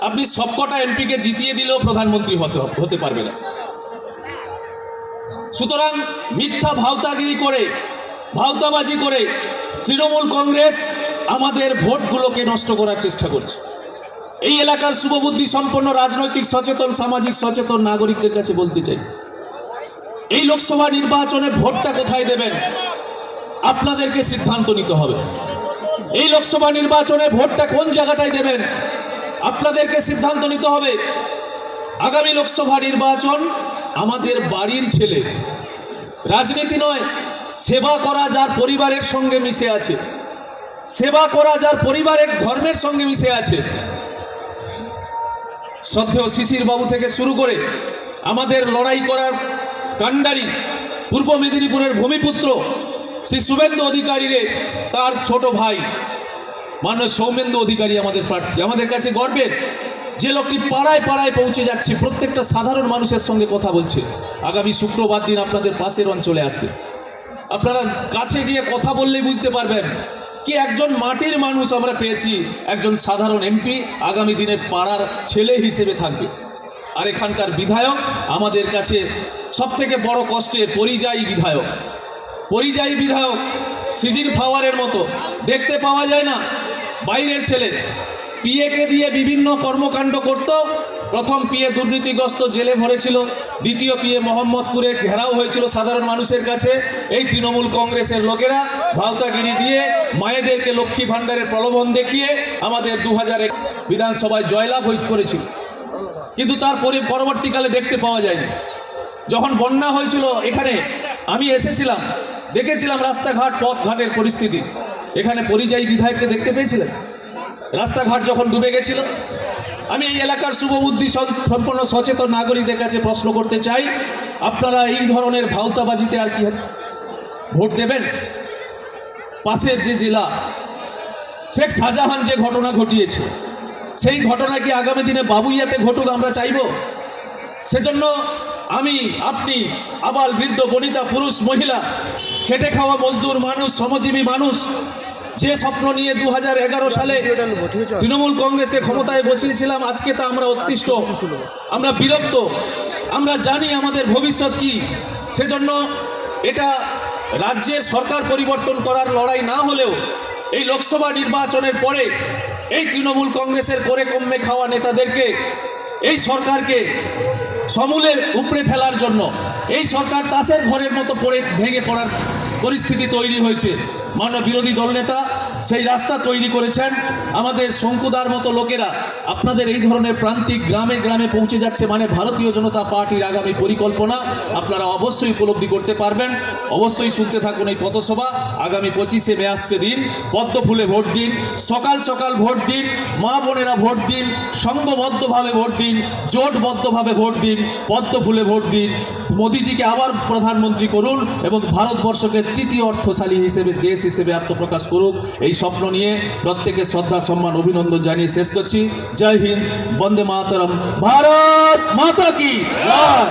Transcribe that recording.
আপনি সবকটা এমপিকে জিতিয়ে দিলেও প্রধানমন্ত্রী হতে পারবে না। সুতরাং মিথ্যা ভাওতাগিরি করে, ভাওতাবাজি করে তৃণমূল কংগ্রেস আমাদের ভোটগুলোকে নষ্ট করার চেষ্টা করছে। এই এলাকার শুভবুদ্ধি সম্পন্ন রাজনৈতিক সচেতন, সামাজিক সচেতন নাগরিকদের কাছে বলতে চাই, এই লোকসভা নির্বাচনে ভোটটা কোথায় দেবেন আপনাদেরকে সিদ্ধান্ত নিতে হবে। এই লোকসভা নির্বাচনে ভোটটা কোন জায়গাটায় দেবেন আপনাদেরকে সিদ্ধান্ত নিতে হবে। আগামী লোকসভা নির্বাচন আমাদের বাড়ির ছেলে, রাজনীতি নয়। সেবা করা যার পরিবারের সঙ্গে মিশে আছে, সেবা করা যার পরিবারের ধর্মের সঙ্গে মিশে আছে, শ্রদ্ধেয় শিশির বাবু থেকে শুরু করে আমাদের লড়াই করার কাণ্ডারি পূর্ব মেদিনীপুরের ভূমিপুত্র শ্রী শুভেন্দু অধিকারীরে তার ছোট ভাই মাননীয় সৌমেন্দু অধিকারী আমাদের প্রার্থী। আমাদের কাছে গর্বের যে লোকটি পাড়ায় পাড়ায় পৌঁছে যাচ্ছে, প্রত্যেকটা সাধারণ মানুষের সঙ্গে কথা বলছে। আগামী শুক্রবার দিন আপনাদের পাশের অঞ্চলে আসবে, আপনারা কাছে গিয়ে কথা বললেই বুঝতে পারবেন কি একজন মাটির মানুষ আমরা পেয়েছি, একজন সাধারণ এমপি আগামী দিনে পাড়ার ছেলে হিসেবে থাকবে। আর এখানকার বিধায়ক আমাদের কাছে সবথেকে বড় কষ্টের পরিযায়ী বিধায়ক। পরিযায়ী বিধায়ক সিজন ফ্লাওয়ারের মতো দেখতে পাওয়া যায় না, বাইরের ছেলে। পিএকে দিয়ে বিভিন্ন কর্মকাণ্ড করত। প্রথম পিএ দুর্নীতিগ্রস্ত, জেলে ভরেছিল। দ্বিতীয় পিএ মোহাম্মদপুরে ঘেরাও হয়েছিল সাধারণ মানুষের কাছে। এই তৃণমূল কংগ্রেসের লোকেরা ভাওতাগিরি দিয়ে মায়েদেরকে লক্ষ্মী ভাণ্ডারের প্রলোভন দেখিয়ে আমাদের 2001 বিধানসভায় জয়লাভ করেছিল, কিন্তু তার পরবর্তীকালে দেখতে পাওয়া যায়নি। যখন বন্যা হয়েছিল এখানে আমি এসেছিলাম, দেখেছিলাম রাস্তাঘাট পথঘাটের পরিস্থিতি। এখানে পরিযায়ী বিধায়ককে দেখতে পেয়েছিলেন? রাস্তাঘাট যখন ডুবে গেছিল। আমি এই এলাকার শুভবুদ্ধি সম্পন্ন সচেতন নাগরিকদের কাছে প্রশ্ন করতে চাই, আপনারা এই ধরনের ভাওতাবাজিতে আর কি ভোট দেবেন? পাশের যে জেলা শেখ শাহজাহান যে ঘটনা ঘটিয়েছে, সেই ঘটনা কি আগামী দিনে বাবুইয়াতে ঘটুক আমরা চাইব? সেজন্য আমি, আপনি, আবাল বৃদ্ধ বনিতা, পুরুষ মহিলা, খেটে খাওয়া মজদুর মানুষ, শ্রমজীবী মানুষ, যে স্বপ্ন নিয়ে 2011 সালে তৃণমূল কংগ্রেসকে ক্ষমতায় বসিয়েছিলাম, আজকে তা আমরা অতিষ্ঠ, আমরা বিরক্ত, আমরা জানি আমাদের ভবিষ্যৎ কি। সেজন্য এটা রাজ্যের সরকার পরিবর্তন করার লড়াই না হলেও এই লোকসভা নির্বাচনের পরে এই তৃণমূল কংগ্রেসের করে কমে খাওয়া নেতাদেরকে, এই সরকারকে সমূলে উপড়ে ফেলার জন্য এই সরকার তাসের ঘরের মতো ভেঙে পড়ার পরিস্থিতি তৈরি হয়েছে। মাননীয় বিরোধী দলনেতা সেই রাস্তা তৈরি করেছেন। আমাদের শঙ্কুদার মতো লোকেরা আপনাদের এই ধরনের প্রান্তিক গ্রামে গ্রামে পৌঁছে যাচ্ছে, মানে ভারতীয় জনতা পার্টির আগামী পরিকল্পনা আপনারা অবশ্যই উপলব্ধি করতে পারবেন। অবশ্যই শুনতে থাকুন এই পথসভা। আগামী 25শে মে আসছে দিন, পদ্ম ফুলে ভোট দিন, সকাল সকাল ভোট দিন, মা বোনেরা ভোট দিন, সংঘবদ্ধভাবে ভোট দিন, জোটবদ্ধভাবে ভোট দিন, পদ্ম ফুলে ভোট দিন। মোদিজিকে আবার প্রধানমন্ত্রী করুন এবং ভারতবর্ষকে তৃতীয় অর্থশালী হিসেবে দেশ হিসেবে আত্মপ্রকাশ করুক। এই স্বপ্ন নিয়ে প্রত্যেকে শ্রদ্ধা, সম্মান, অভিনন্দন জানিয়ে শেষ করছি। জয় হিন্দ, বন্দে মাতরম, ভারত মাতা কি জয়।